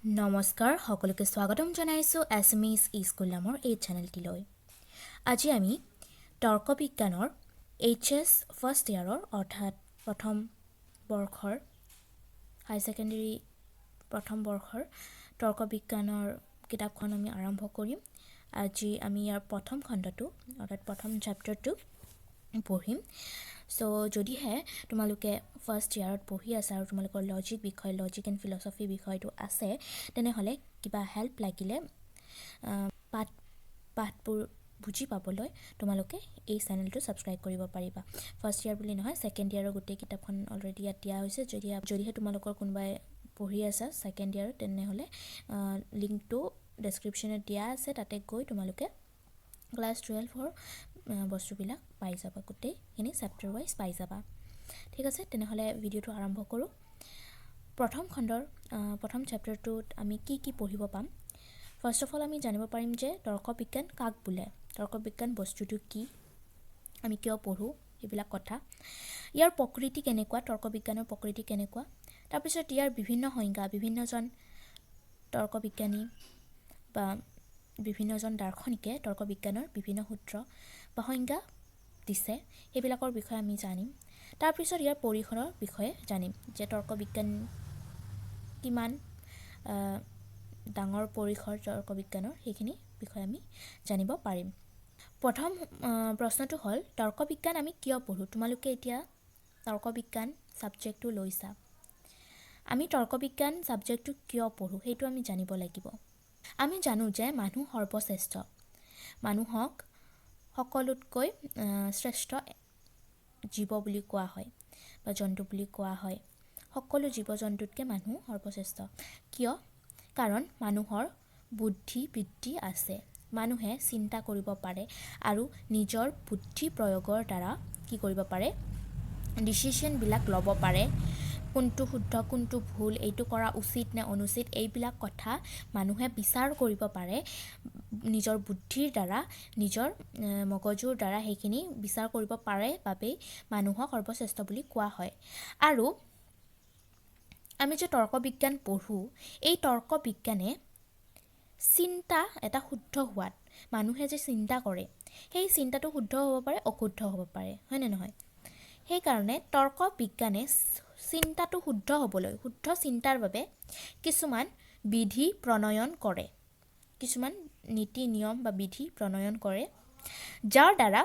নমস্কাৰ সকলোকে স্বাগতম জনাইছোঁ এছএমইজ স্কুল নামৰ এই চেনেলটিলৈ। আজি আমি তৰ্ক বিজ্ঞানৰ এইচএছ ফাৰ্ষ্ট ইয়াৰৰ অৰ্থাৎ প্ৰথম বৰ্ষৰ হাই ছেকেণ্ডেৰী প্ৰথম বৰ্ষৰ তৰ্ক বিজ্ঞানৰ কিতাপখন আমি আৰম্ভ কৰিম। আজি আমি ইয়াৰ প্ৰথম খণ্ডটো অৰ্থাৎ প্ৰথম চেপ্টাৰটো পঢ়িম। চ' যদিহে তোমালোকে ফাৰ্ষ্ট ইয়াৰত পঢ়ি আছা আৰু তোমালোকৰ লজিক এণ্ড ফিলচফি বিষয়টো আছে, তেনেহ'লে কিবা হেল্প লাগিলে পাঠবোৰ বুজি পাবলৈ তোমালোকে এই চেনেলটো ছাবস্ক্ৰাইব কৰিব পাৰিবা। ফাৰ্ষ্ট ইয়াৰ বুলি নহয়, ছেকেণ্ড ইয়াৰৰ গোটেই কিতাপখন অলৰেডি ইয়াত দিয়া হৈছে। যদিহে তোমালোকৰ কোনোবাই পঢ়ি আছা ছেকেণ্ড ইয়াৰত, তেনেহ'লে লিংকটো ডেছক্ৰিপশ্যনত দিয়া আছে, তাতে গৈ তোমালোকে ক্লাছ 12ৰ বস্তুবিলাক পাই যাবা, গোটেইখিনি চেপ্টাৰ ৱাইজ পাই যাবা। ঠিক আছে, তেনেহ'লে ভিডিঅ'টো আৰম্ভ কৰোঁ। প্ৰথম খণ্ডৰ প্ৰথম চেপ্টাৰটোত আমি কি পঢ়িব পাম। ফাৰ্ষ্ট অফ অল আমি জানিব পাৰিম যে তৰ্ক বিজ্ঞান কাক বোলে, তৰ্ক বিজ্ঞান বস্তুটো কি, আমি কিয় পঢ়োঁ, এইবিলাক কথা। ইয়াৰ প্ৰকৃতি কেনেকুৱা, তৰ্ক বিজ্ঞানৰ প্ৰকৃতি কেনেকুৱা। তাৰপিছত ইয়াৰ বিভিন্ন সংজ্ঞা, বিভিন্নজন তৰ্ক বিজ্ঞানী বা বিভিন্নজন দাৰ্শনিকে তৰ্ক বিজ্ঞানৰ বিভিন্ন সূত্ৰ বা সংজ্ঞা দিছে, সেইবিলাকৰ বিষয়ে আমি জানিম। তাৰপিছত ইয়াৰ পৰিসৰৰ বিষয়ে জানিম যে তৰ্ক বিজ্ঞান কিমান ডাঙৰ পৰিসৰ তৰ্ক বিজ্ঞানৰ, সেইখিনি বিষয়ে আমি জানিব পাৰিম। প্ৰথম প্ৰশ্নটো হ'ল তৰ্ক বিজ্ঞান আমি কিয় পঢ়োঁ। তোমালোকে এতিয়া তৰ্ক বিজ্ঞান ছাবজেক্টটো লৈছা, আমি তৰ্ক বিজ্ঞান ছাবজেক্টটো কিয় পঢ়োঁ সেইটো আমি জানিব লাগিব। আমি জানো যে মানুহ সৰ্বশ্ৰেষ্ঠ, মানুহক সকলোতকৈ শ্ৰেষ্ঠ জীৱ বুলি কোৱা হয় বা জন্তু বুলি কোৱা হয়। সকলো জীৱ জন্তুতকৈ মানুহ সৰ্বশ্ৰেষ্ঠ। কিয়? কাৰণ মানুহৰ বুদ্ধি বৃত্তি আছে, মানুহে চিন্তা কৰিব পাৰে আৰু নিজৰ বুদ্ধি প্ৰয়োগৰ দ্বাৰা কি কৰিব পাৰে, ডিচিশ্যনবিলাক ল'ব পাৰে। কোনটো শুদ্ধ কোনটো ভুল, এইটো কৰা উচিত নে অনুচিত, এইবিলাক কথা মানুহে বিচাৰ কৰিব পাৰে নিজৰ বুদ্ধিৰ দ্বাৰা, নিজৰ মগজুৰ দ্বাৰা। সেইখিনি বিচাৰ কৰিব পাৰে বাবেই মানুহক সৰ্বশ্ৰেষ্ঠ বুলি কোৱা হয়। আৰু আমি যে তৰ্ক বিজ্ঞান পঢ়োঁ, এই তৰ্ক বিজ্ঞানে চিন্তা এটা শুদ্ধ হোৱাত, মানুহে যে চিন্তা কৰে সেই চিন্তাটো শুদ্ধ হ'ব পাৰে, অশুদ্ধ হ'ব পাৰে, হয়নে নহয়। সেইকাৰণে তৰ্ক বিজ্ঞানে চিন্তাটো শুদ্ধ হ'বলৈ, শুদ্ধ চিন্তাৰ বাবে কিছুমান বিধি প্ৰণয়ন কৰে, কিছুমান নীতি নিয়ম বা বিধি প্ৰণয়ন কৰে, যাৰ দ্বাৰা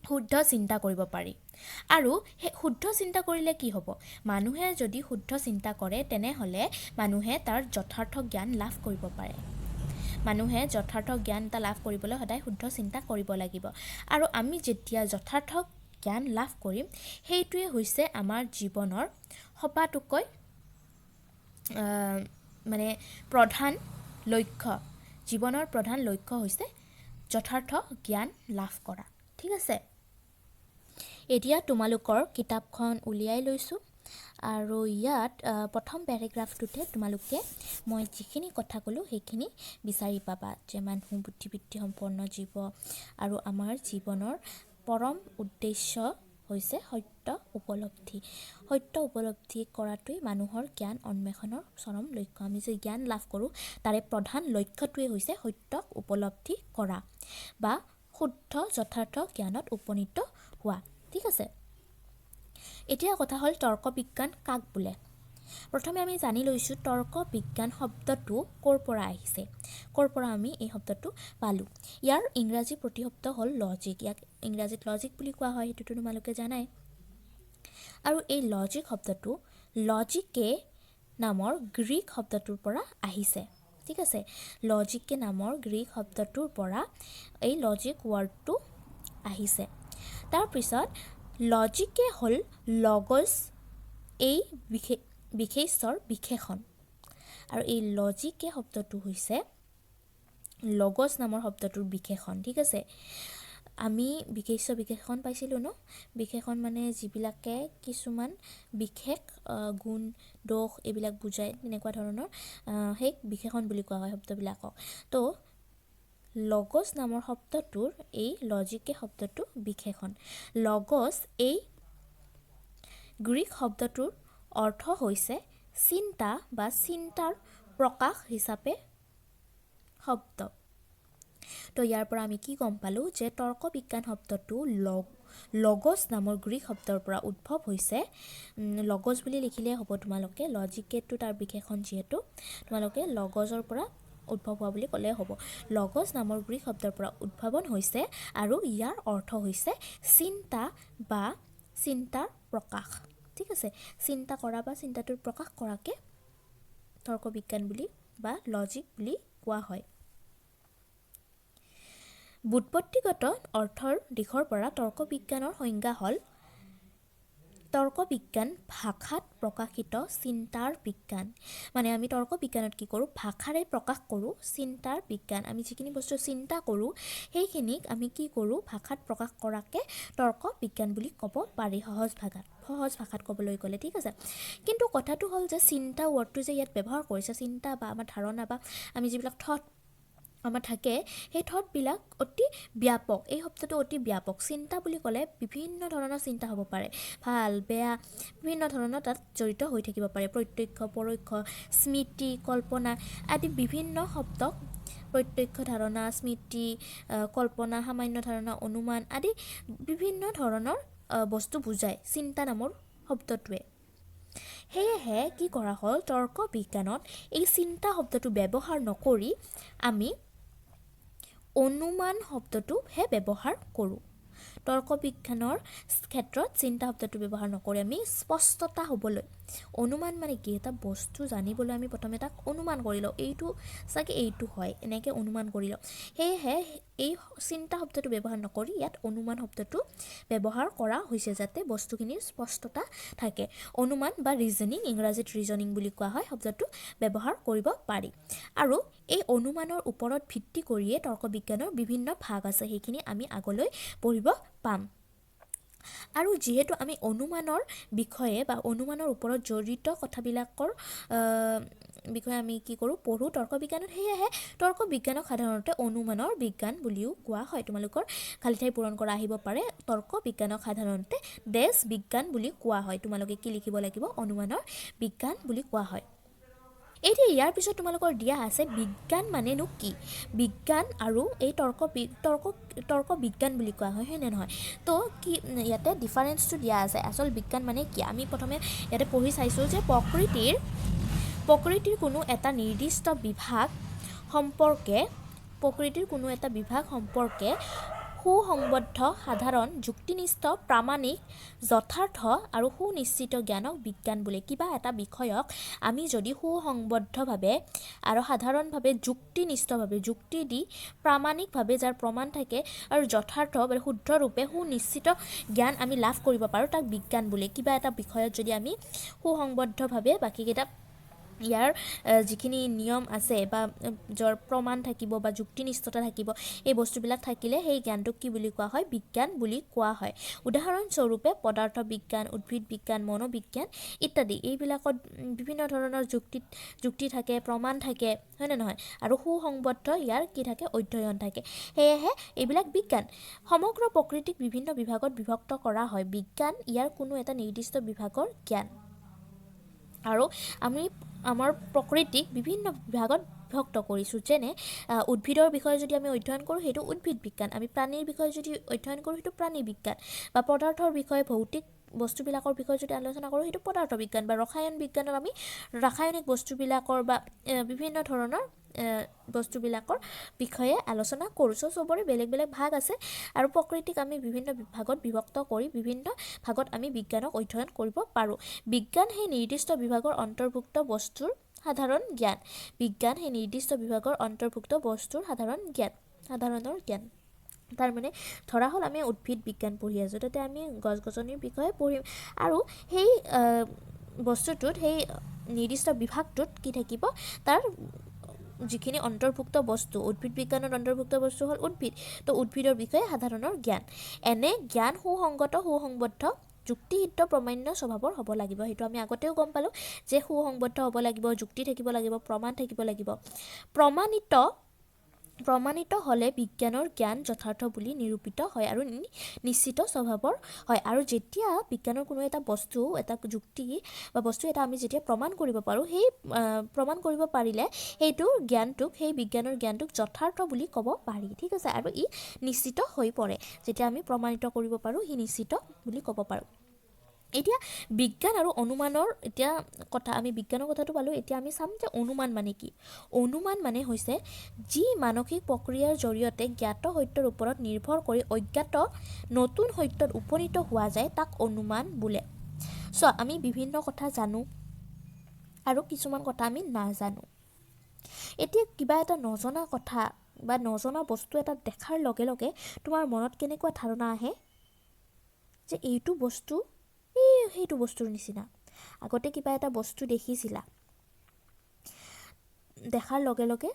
শুদ্ধ চিন্তা কৰিব পাৰি। আৰু সেই শুদ্ধ চিন্তা কৰিলে কি হ'ব, মানুহে যদি শুদ্ধ চিন্তা কৰে তেনেহ'লে মানুহে তাৰ যথাৰ্থ জ্ঞান লাভ কৰিব পাৰে। মানুহে যথাৰ্থ জ্ঞান এটা লাভ কৰিবলৈ সদায় শুদ্ধ চিন্তা কৰিব লাগিব। আৰু আমি যেতিয়া যথাৰ্থ জ্ঞান লাভ কৰিম, সেইটোৱে হৈছে আমাৰ জীৱনৰ সবাতোকৈ প্ৰধান লক্ষ্য। জীৱনৰ প্ৰধান লক্ষ্য হৈছে যথাৰ্থ জ্ঞান লাভ কৰা। ঠিক আছে, এতিয়া তোমালোকৰ কিতাপখন উলিয়াই লৈছোঁ আৰু ইয়াত প্ৰথম পেৰাগ্ৰাফটোতে তোমালোকে মই যিখিনি কথা ক'লোঁ সেইখিনি বিচাৰি পাবা যে মানুহ বুদ্ধিবৃত্তি সম্পন্ন জীৱ আৰু আমাৰ জীৱনৰ পৰম উদ্দেশ্য হৈছে সত্য উপলব্ধি। সত্য উপলব্ধি কৰাটোৱেই মানুহৰ জ্ঞান অন্বেষণৰ চৰম লক্ষ্য। আমি যে জ্ঞান লাভ কৰোঁ তাৰে প্ৰধান লক্ষ্যটোৱেই হৈছে সত্য উপলব্ধি কৰা বা শুদ্ধ যথাৰ্থ জ্ঞানত উপনীত হোৱা। ঠিক আছে, এতিয়া কথা হ'ল তৰ্ক বিজ্ঞান কাক বোলে। প্ৰথমে আমি জানি লৈছোঁ তৰ্ক বিজ্ঞান শব্দটো ক'ৰ পৰা আহিছে, ক'ৰ পৰা আমি এই শব্দটো পালোঁ। ইয়াৰ ইংৰাজী প্ৰতিশব্দ হ'ল লজিক। ইয়াক ইংৰাজীত লজিক বুলি কোৱা হয়, সেইটোতো তোমালোকে জানাই। আৰু এই লজিক শব্দটো লজিকে নামৰ গ্ৰীক শব্দটোৰ পৰা আহিছে। ঠিক আছে, লজিকে নামৰ গ্ৰীক শব্দটোৰ পৰা এই লজিক ৱৰ্ডটো আহিছে। তাৰপিছত লজিকে হ'ল লগজ এই বিশেষ্যৰ বিশেষণ, আৰু এই লজিকে শব্দটো হৈছে লগজ নামৰ শব্দটোৰ বিশেষণ। ঠিক আছে, আমি বিশেষ্য বিশেষণ পাইছিলোঁ ন, বিশেষণ মানে যিবিলাকে কিছুমান বিশেষ গুণ দোষ এইবিলাক বুজায়, তেনেকুৱা ধৰণৰ সেই বিশেষণ বুলি কোৱা হয় শব্দবিলাকক। তো লগজ নামৰ শব্দটোৰ এই লজিকে শব্দটো বিশেষণ। লগজ এই গ্ৰীক শব্দটোৰ অৰ্থ হৈছে চিন্তা বা চিন্তাৰ প্ৰকাশ হিচাপে শব্দ। তো ইয়াৰ পৰা আমি কি গম পালোঁ যে তৰ্ক বিজ্ঞান শব্দটো লগজ নামৰ গ্ৰীক শব্দৰ পৰা উদ্ভৱ হৈছে। লগজ বুলি লিখিলে হ'ব তোমালোকে, লজিকেটো তাৰ বিশেষণ যিহেতু তোমালোকে লগজৰ পৰা উদ্ভৱ হোৱা বুলি ক'লে হ'ব। লগজ নামৰ গ্ৰীক শব্দৰ পৰা উদ্ভাৱন হৈছে আৰু ইয়াৰ অৰ্থ হৈছে চিন্তা বা চিন্তাৰ প্ৰকাশ। ঠিক আছে, চিন্তা কৰা বা চিন্তাটোৰ প্ৰকাশ কৰাকে তৰ্ক বিজ্ঞান বুলি বা লজিক বুলি কোৱা হয়। ব্যুৎপত্তিগত অৰ্থৰ দিশৰ পৰা তৰ্ক বিজ্ঞানৰ সংজ্ঞা হ'ল তৰ্ক বিজ্ঞান ভাষাত প্ৰকাশিত চিন্তাৰ বিজ্ঞান। মানে আমি তৰ্ক বিজ্ঞানত কি কৰোঁ, ভাষাৰে প্ৰকাশ কৰোঁ চিন্তাৰ বিজ্ঞান। আমি যিখিনি বস্তু চিন্তা কৰোঁ সেইখিনিক আমি কি কৰোঁ, ভাষাত প্ৰকাশ কৰাকে তৰ্ক বিজ্ঞান বুলি ক'ব পাৰি সহজ ভাষাত ক'বলৈ গ'লে। ঠিক আছে, কিন্তু কথাটো হ'ল যে চিন্তা ৱৰ্ডটো যে ইয়াত ব্যৱহাৰ কৰিছে, চিন্তা বা আমাৰ ধাৰণা বা আমি যিবিলাক থট আমাৰ থাকে সেই থটবিলাক অতি ব্যাপক। এই শব্দটো অতি ব্যাপক। চিন্তা বুলি ক'লে বিভিন্ন ধৰণৰ চিন্তা হ'ব পাৰে, ভাল বেয়া বিভিন্ন ধৰণৰ তাত জড়িত হৈ থাকিব পাৰে। প্ৰত্যক্ষ পৰোক্ষ স্মৃতি কল্পনা আদি বিভিন্ন শব্দক প্ৰত্যক্ষ ধাৰণা স্মৃতি কল্পনা সামান্য ধাৰণা অনুমান আদি বিভিন্ন ধৰণৰ বস্তু বুজায় চিন্তা নামৰ শব্দটোৱে। সেয়েহে কি কৰা হ'ল, তৰ্ক বিজ্ঞানত এই চিন্তা শব্দটো ব্যৱহাৰ নকৰি আমি অনুমান শব্দটোহে ব্যৱহাৰ কৰোঁ। তৰ্ক বিজ্ঞানৰ ক্ষেত্ৰত চিন্তা শব্দটো ব্যৱহাৰ নকৰি আমি স্পষ্টতা হ'বলৈ, অনুমান মানে কি, এটা বস্তু জানিবলৈ আমি প্ৰথমে তাক অনুমান কৰি লওঁ, এইটো চাগে এইটো হয়, এনেকৈ অনুমান কৰি লওঁ। সেয়েহে এই চিন্তা শব্দটো ব্যৱহাৰ নকৰি ইয়াত অনুমান শব্দটো ব্যৱহাৰ কৰা হৈছে যাতে বস্তুখিনিৰ স্পষ্টতা থাকে। অনুমান বা ৰিজনিং, ইংৰাজীত ৰিজনিং বুলি কোৱা হয়, শব্দটো ব্যৱহাৰ কৰিব পাৰি। আৰু এই অনুমানৰ ওপৰত ভিত্তি কৰিয়ে তৰ্ক বিজ্ঞানৰ বিভিন্ন ভাগ আছে, সেইখিনি আমি আগলৈ পঢ়িব পাম। আৰু যিহেতু আমি অনুমানৰ বিষয়ে বা অনুমানৰ ওপৰত জড়িত কথাবিলাকৰ বিষয়ে আমি কি কৰোঁ, পঢ়োঁ তৰ্ক বিজ্ঞানত। সেয়েহে তৰ্ক বিজ্ঞানক সাধাৰণতে অনুমানৰ বিজ্ঞান বুলিও কোৱা হয়। তোমালোকৰ খালী ঠাই পূৰণ কৰা আহিব পাৰে, তৰ্ক বিজ্ঞানক সাধাৰণতে দেশ বিজ্ঞান বুলি কোৱা হয়। তোমালোকে কি লিখিব লাগিব, অনুমানৰ বিজ্ঞান বুলি কোৱা হয়। এতিয়া ইয়াৰ পিছত তোমালোকৰ দিয়া আছে বিজ্ঞান মানেনো কি, বিজ্ঞান আৰু এই তৰ্ক বিজ্ঞান বুলি কোৱা হয়, হয়নে নহয়। তো কি ইয়াতে ডিফাৰেঞ্চটো দিয়া আছে, আচল বিজ্ঞান মানে কি। আমি প্ৰথমে ইয়াতে পঢ়ি চাইছোঁ যে প্ৰকৃতিৰ কোনো এটা নিৰ্দিষ্ট বিভাগ সম্পৰ্কে সুসংবদ্ধ সাধাৰণ যুক্তিনিষ্ঠ প্ৰামাণিক যথাৰ্থ আৰু সুনিশ্চিত জ্ঞানক বিজ্ঞান বোলে। কিবা এটা বিষয়ক আমি যদি সুসংবদ্ধভাৱে আৰু সাধাৰণভাৱে যুক্তিনিষ্ঠভাৱে যুক্তি দি প্ৰামাণিকভাৱে যাৰ প্ৰমাণ থাকে আৰু যথাৰ্থ বা শুদ্ধৰূপে সুনিশ্চিত জ্ঞান আমি লাভ কৰিব পাৰোঁ তাক বিজ্ঞান বোলে। কিবা এটা বিষয়ত যদি আমি সুসংবদ্ধভাৱে বাকীকেইটা ইয়াৰ যিখিনি নিয়ম আছে বা যাৰ প্ৰমাণ থাকিব বা যুক্তিনিষ্ঠতা থাকিব, এই বস্তুবিলাক থাকিলে সেই জ্ঞানটোক কি বুলি কোৱা হয়, বিজ্ঞান বুলি কোৱা হয়। উদাহৰণস্বৰূপে পদাৰ্থ বিজ্ঞান, উদ্ভিদ বিজ্ঞান, মনোবিজ্ঞান ইত্যাদি, এইবিলাকত বিভিন্ন ধৰণৰ যুক্তি থাকে, প্ৰমাণ থাকে, হয়নে নহয়, আৰু সুসংবদ্ধ ইয়াৰ কি থাকে, অধ্যয়ন থাকে। সেয়েহে এইবিলাক বিজ্ঞান। সমগ্ৰ প্ৰকৃতিক বিভিন্ন বিভাগত বিভক্ত কৰা হয়। বিজ্ঞান ইয়াৰ কোনো এটা নিৰ্দিষ্ট বিভাগৰ জ্ঞান। আৰু আমি আমাৰ প্ৰকৃতিক বিভিন্ন বিভাগত বিভক্ত কৰিছোঁ। যেনে উদ্ভিদৰ বিষয়ে যদি আমি অধ্যয়ন কৰোঁ সেইটো উদ্ভিদ বিজ্ঞান, আমি প্ৰাণীৰ বিষয়ে যদি অধ্যয়ন কৰোঁ সেইটো প্ৰাণী বিজ্ঞান, বা পদাৰ্থৰ বিষয়ে ভৌতিক বস্তুবিলাকৰ বিষয়ে যদি আলোচনা কৰোঁ সেইটো পদাৰ্থ বিজ্ঞান, বা ৰসায়ন বিজ্ঞানত আমি ৰাসায়নিক বস্তুবিলাকৰ বা বিভিন্ন ধৰণৰ বস্তুবিলাকৰ বিষয়ে আলোচনা কৰোঁ। চবৰে বেলেগ বেলেগ ভাগ আছে আৰু প্ৰকৃতিক আমি বিভিন্ন ভাগত বিভক্ত কৰি বিভিন্ন ভাগত আমি বিজ্ঞানক অধ্যয়ন কৰিব পাৰোঁ। বিজ্ঞান সেই নিৰ্দিষ্ট বিভাগৰ অন্তৰ্ভুক্ত বস্তুৰ সাধাৰণ জ্ঞান। বিজ্ঞান সেই নিৰ্দিষ্ট বিভাগৰ অন্তৰ্ভুক্ত বস্তুৰ সাধাৰণৰ জ্ঞান। তাৰমানে ধৰা হ'ল আমি উদ্ভিদ বিজ্ঞান পঢ়ি আছোঁ, তাতে আমি গছ গছনিৰ বিষয়ে পঢ়িম আৰু সেই বস্তুটোত সেই নিৰ্দিষ্ট বিভাগটোত কি থাকিব, তাৰ যিখিনি অন্তৰ্ভুক্ত বস্তু, উদ্ভিদ বিজ্ঞানত অন্তৰ্ভুক্ত বস্তু হ'ল উদ্ভিদ, তো উদ্ভিদৰ বিষয়ে সাধাৰণৰ জ্ঞান। এনে জ্ঞান সুসংবদ্ধ যুক্তিসিদ্ধ প্ৰমাণ্য স্বভাৱৰ হ'ব লাগিব। সেইটো আমি আগতেও গম পালোঁ যে সুসংবদ্ধ হ'ব লাগিব, যুক্তি থাকিব লাগিব, প্ৰমাণ থাকিব লাগিব। প্ৰমাণিত প্ৰমাণিত হ'লে বিজ্ঞানৰ জ্ঞান যথাৰ্থ বুলি নিৰূপিত হয় আৰু নিশ্চিত স্বভাৱৰ হয়। আৰু যেতিয়া বিজ্ঞানৰ কোনো এটা বস্তু, এটা যুক্তি বা বস্তু এটা আমি যেতিয়া প্ৰমাণ কৰিব পাৰোঁ, সেই প্ৰমাণ কৰিব পাৰিলে সেইটো জ্ঞানটোক, সেই বিজ্ঞানৰ জ্ঞানটোক যথাৰ্থ বুলি ক'ব পাৰি। ঠিক আছে, আৰু ই নিশ্চিত হৈ পৰে। যেতিয়া আমি প্ৰমাণিত কৰিব পাৰোঁ, সি নিশ্চিত বুলি ক'ব পাৰোঁ। এতিয়া বিজ্ঞান আৰু অনুমানৰ আমি বিজ্ঞানৰ কথাটো পালোঁ। এতিয়া আমি চাম যে অনুমান মানে কি। অনুমান মানে হৈছে যি মানসিক প্ৰক্ৰিয়াৰ জৰিয়তে জ্ঞাত সত্যৰ ওপৰত নিৰ্ভৰ কৰি অজ্ঞাত নতুন সত্যত উপনীত হোৱা যায়, তাক অনুমান বোলে। আমি বিভিন্ন কথা জানো আৰু কিছুমান কথা আমি নাজানো। এতিয়া কিবা এটা নজনা কথা বা নজনা বস্তু এটা দেখাৰ লগে লগে তোমাৰ মনত কেনেকুৱা ধাৰণা আহে যে এইটো বস্তু সেইটো বস্তুৰ নিচিনা। আগতে কিবা এটা বস্তু দেখিছিলা, দেখাৰ লগে লগে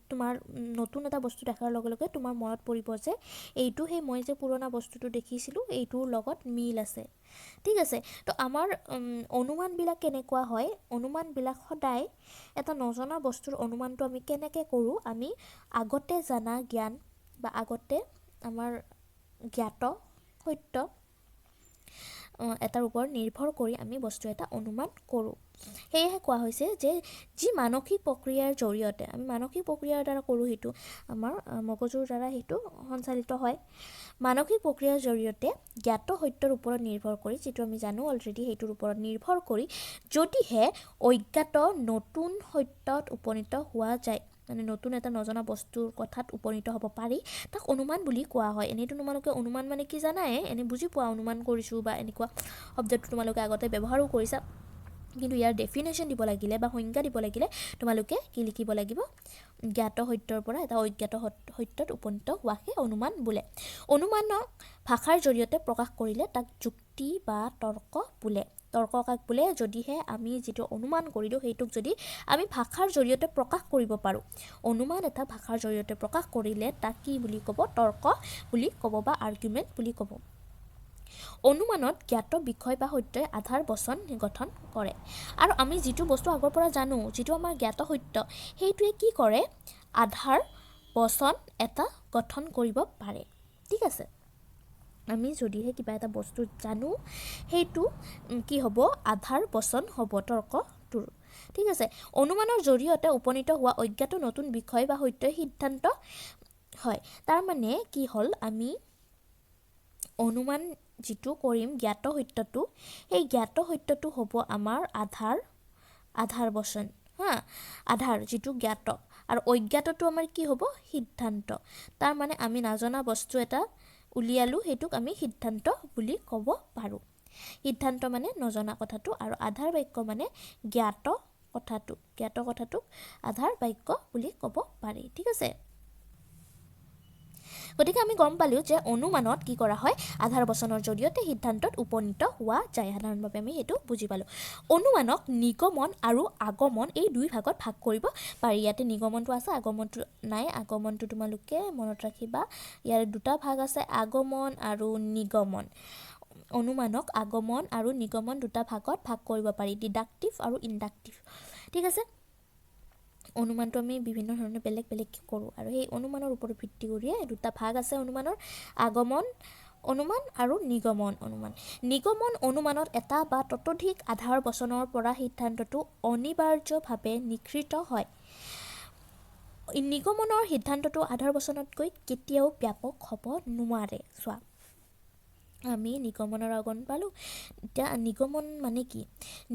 তোমাৰ নতুন এটা বস্তু দেখাৰ লগে লগে তোমাৰ মনত পৰিব যে এইটো সেই মই যে পুৰণা বস্তুটো দেখিছিলোঁ এইটোৰ লগত মিল আছে। ঠিক আছে, তো আমাৰ অনুমানবিলাক কেনেকুৱা হয়? অনুমানবিলাক সদায় এটা নজনা বস্তুৰ অনুমানটো আমি কেনেকৈ কৰোঁ? আমি আগতে জনা জ্ঞান বা আগতে আমাৰ জ্ঞাত সত্য এটাৰ ওপৰত নিৰ্ভৰ কৰি আমি বস্তু এটা অনুমান কৰোঁ। সেয়েহে কোৱা হৈছে যে যি মানসিক প্ৰক্ৰিয়াৰ জৰিয়তে, আমি মানসিক প্ৰক্ৰিয়াৰ দ্বাৰা কৰোঁ, সেইটো আমাৰ মগজুৰ দ্বাৰা সেইটো সঞ্চালিত হয়। মানসিক প্ৰক্ৰিয়াৰ জৰিয়তে জ্ঞাত সত্যৰ ওপৰত নিৰ্ভৰ কৰি, যিটো আমি জানো অলৰেডি, সেইটোৰ ওপৰত নিৰ্ভৰ কৰি যদিহে অজ্ঞাত নতুন সত্যত উপনীত হোৱা যায়, মানে নতুন এটা নজনা বস্তুৰ কথাত উপনীত হ'ব পাৰি, তাক অনুমান বুলি কোৱা হয়। এনেইতো তোমালোকে অনুমান মানে কি জানাই, এনেই বুজি পোৱা, অনুমান কৰিছোঁ বা এনেকুৱা শব্দটো তোমালোকে আগতে ব্যৱহাৰো কৰিছা। কিন্তু ইয়াৰ ডেফিনেশ্যন দিব লাগিলে বা সংজ্ঞা দিব লাগিলে তোমালোকে কি লিখিব লাগিব? জ্ঞাত সত্যৰ পৰা এটা অজ্ঞাত সত্যত উপনীত হোৱাকে অনুমান বোলে। অনুমানক ভাষাৰ জৰিয়তে প্ৰকাশ কৰিলে তাক যুক্তি বা তৰ্ক বোলে। তৰ্ক কাক বোলে? যদিহে আমি যিটো অনুমান কৰিলোঁ সেইটোক যদি আমি ভাষাৰ জৰিয়তে প্ৰকাশ কৰিব পাৰোঁ। অনুমান এটা ভাষাৰ জৰিয়তে প্ৰকাশ কৰিলে তাক কি বুলি ক'ব? তৰ্ক বুলি ক'ব বা আৰ্গুমেণ্ট বুলি ক'ব। অনুমানত জ্ঞাত বিষয় বা সত্যই আধাৰ বচন গঠন কৰে। আৰু আমি যিটো বস্তু আগৰ পৰা জানো, যিটো আমাৰ জ্ঞাত সত্য, সেইটোৱে কি কৰে? আধাৰ বচন এটা গঠন কৰিব পাৰে। ঠিক আছে, আমি যদিহে কিবা এটা বস্তু জানো, সেইটো কি হ'ব? আধাৰ বচন হ'ব তৰ্কটোৰ। ঠিক আছে, অনুমানৰ জৰিয়তে উপনীত হোৱা অজ্ঞাত নতুন বিষয় বা সত্যই সিদ্ধান্ত হয়। তাৰমানে কি হ'ল? আমি অনুমান যিটো কৰিম জ্ঞাত সত্যটো, সেই জ্ঞাত সত্যটো হ'ব আমাৰ আধাৰ বচন, আধাৰ যিটো জ্ঞাত, আৰু অজ্ঞাতটো আমাৰ কি হ'ব? সিদ্ধান্ত। তাৰমানে আমি নাজনা বস্তু এটা উলিয়ালোঁ, সেইটোক আমি সিদ্ধান্ত বুলি ক'ব পাৰোঁ। সিদ্ধান্ত মানে নজনা কথাটো, আৰু আধাৰ বাক্য মানে জ্ঞাত কথাটোক আধাৰ বাক্য বুলি ক'ব পাৰি। ঠিক আছে, গতিকে আমি গম পালোঁ যে অনুমানত কি কৰা হয়? আধাৰ বচনৰ জৰিয়তে সিদ্ধান্তত উপনীত হোৱা যায়। সাধাৰণভাৱে আমি সেইটো বুজি পালোঁ। অনুমানক নিগমন আৰু আগমন এই দুই ভাগত ভাগ কৰিব পাৰি। ইয়াতে নিগমনটো আছে, আগমনটো নাই। আগমনটো তোমালোকে মনত ৰাখিবা। ইয়াৰ দুটা ভাগ আছে, আগমন আৰু নিগমন। অনুমানক আগমন আৰু নিগমন দুটা ভাগত ভাগ কৰিব পাৰি, ডিডাক্টিভ আৰু ইনডাক্টিভ। ঠিক আছে, অনুমানটো আমি বিভিন্ন ধৰণে বেলেগ বেলেগকৈ কৰোঁ, আৰু সেই অনুমানৰ ওপৰত ভিত্তি কৰিয়ে দুটা ভাগ আছে অনুমানৰ, আগমন অনুমান আৰু নিগমন অনুমান। নিগমন অনুমানত এটা বা ততোধিক আধাৰ বচনৰ পৰা সিদ্ধান্তটো অনিবাৰ্যভাৱে নিঃসৃত হয়। নিগমনৰ সিদ্ধান্তটো আধাৰ বচনতকৈ কেতিয়াও ব্যাপক হ'ব নোৱাৰে। চোৱা, আমি নিগমনৰ আগমন পালোঁ। এতিয়া নিগমন মানে কি?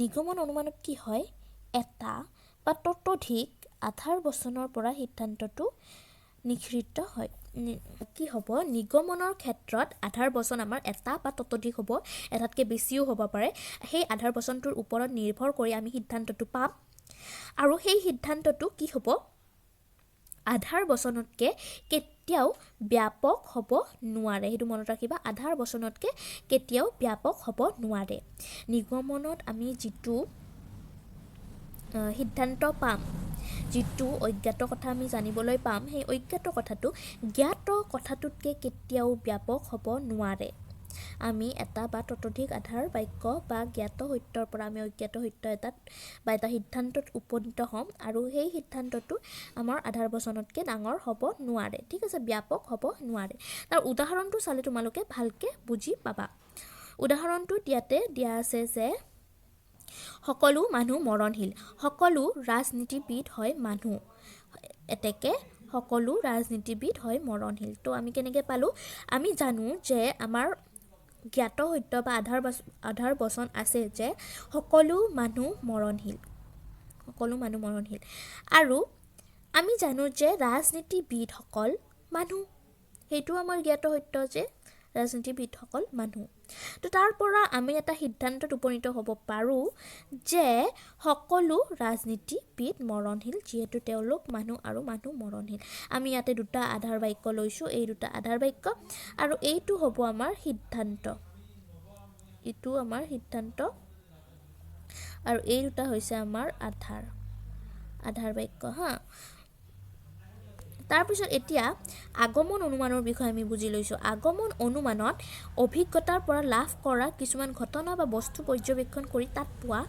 নিগমন অনুমানত কি হয়? এটা বা ততোধিক আধাৰ বচনৰ পৰা সিদ্ধান্তটো নিঃসৃত হয়। কি হ'ব? নিগমনৰ ক্ষেত্ৰত আধাৰ বচন আমাৰ এটা বা ততোধিক হ'ব, এটাতকৈ বেছিও হ'ব পাৰে। সেই আধাৰ বচনটোৰ ওপৰত নিৰ্ভৰ কৰি আমি সিদ্ধান্তটো পাম, আৰু সেই সিদ্ধান্তটো কি হ'ব? আধাৰ বচনতকৈ কেতিয়াও ব্যাপক হ'ব নোৱাৰে। সেইটো মনত ৰাখিবা, আধাৰ বচনতকৈ কেতিয়াও ব্যাপক হ'ব নোৱাৰে। নিগমনত আমি যিটো সিদ্ধান্ত পাম, যিটো অজ্ঞাত কথা আমি জানিবলৈ পাম, সেই অজ্ঞাত কথাটো জ্ঞাত কথাটোতকৈ কেতিয়াও ব্যাপক হ'ব নোৱাৰে। আমি এটা বা ততোধিক আধাৰ বাক্য বা জ্ঞাত সত্যৰ পৰা আমি অজ্ঞাত সত্য এটাত বা এটা সিদ্ধান্তত উপনীত হ'ম আৰু সেই সিদ্ধান্তটো আমাৰ আধাৰ বচনতকৈ ডাঙৰ হ'ব নোৱাৰে। ঠিক আছে, ব্যাপক হ'ব নোৱাৰে। তাৰ উদাহৰণটো চালে তোমালোকে ভালকৈ বুজি পাবা। উদাহৰণটোত ইয়াতে দিয়া আছে যে সকলো মানুহ মৰণশীল। সকলো ৰাজনীতিবিদ হয় মানুহ, এতেকে সকলো ৰাজনীতিবিদ হয় মৰণশীল। তো আমি কেনেকৈ পালোঁ? আমি জানো যে আমাৰ জ্ঞাত সত্য বা আধাৰ বচন আছে যে সকলো মানুহ মৰণশীল, সকলো মানুহ মৰণশীল। আৰু আমি জানো যে ৰাজনীতিবিদসকল মানুহ, সেইটো আমাৰ জ্ঞাত সত্য যে ৰাজনীতিবিদসকল মানুহ। তো তাৰ পৰা আমি এটা সিদ্ধান্তত উপনীত হ'ব পাৰোঁ যে সকলো ৰাজনীতিবিদ মৰণশীল, যিহেতু তেওঁলোক মানুহ আৰু মানুহ মৰণশীল। আমি ইয়াতে দুটা আধাৰ বাক্য লৈছোঁ, এই দুটা আধাৰ বাক্য, আৰু এইটো হ'ব আমাৰ সিদ্ধান্ত, এইটো আমাৰ সিদ্ধান্ত, আৰু এই দুটা হৈছে আমাৰ আধাৰ বাক্য। তাৰপিছত এতিয়া আগমন অনুমানৰ বিষয়ে আমি বুজি লৈছোঁ। আগমন অনুমানত অভিজ্ঞতাৰ পৰা লাভ কৰা কিছুমান ঘটনা বা বস্তু পৰ্যবেক্ষণ কৰি তাত পোৱা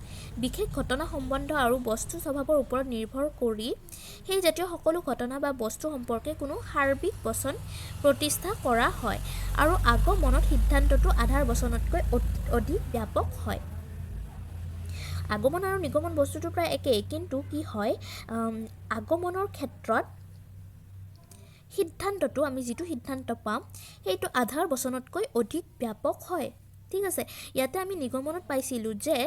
বিশেষ ঘটনা সম্বন্ধ আৰু বস্তু স্বভাৱৰ ওপৰত নিৰ্ভৰ কৰি সেই জাতীয় সকলো ঘটনা বা বস্তু সম্পৰ্কে কোনো সাৰ্বিক বচন প্ৰতিষ্ঠা কৰা হয়। আৰু আগমনত সিদ্ধান্তটো আধাৰ বচনতকৈ অধিক ব্যাপক হয়। আগমন আৰু নিগমন বস্তুটো প্ৰায় একেই, কিন্তু কি হয়, আগমনৰ ক্ষেত্ৰত সিদ্ধান্তটো, আমি যিটো সিদ্ধান্ত পাম সেইটো আধাৰ বচনতকৈ অধিক ব্যাপক হয়। ঠিক আছে, ইয়াতে আমি নিগমনত পাইছিলোঁ যে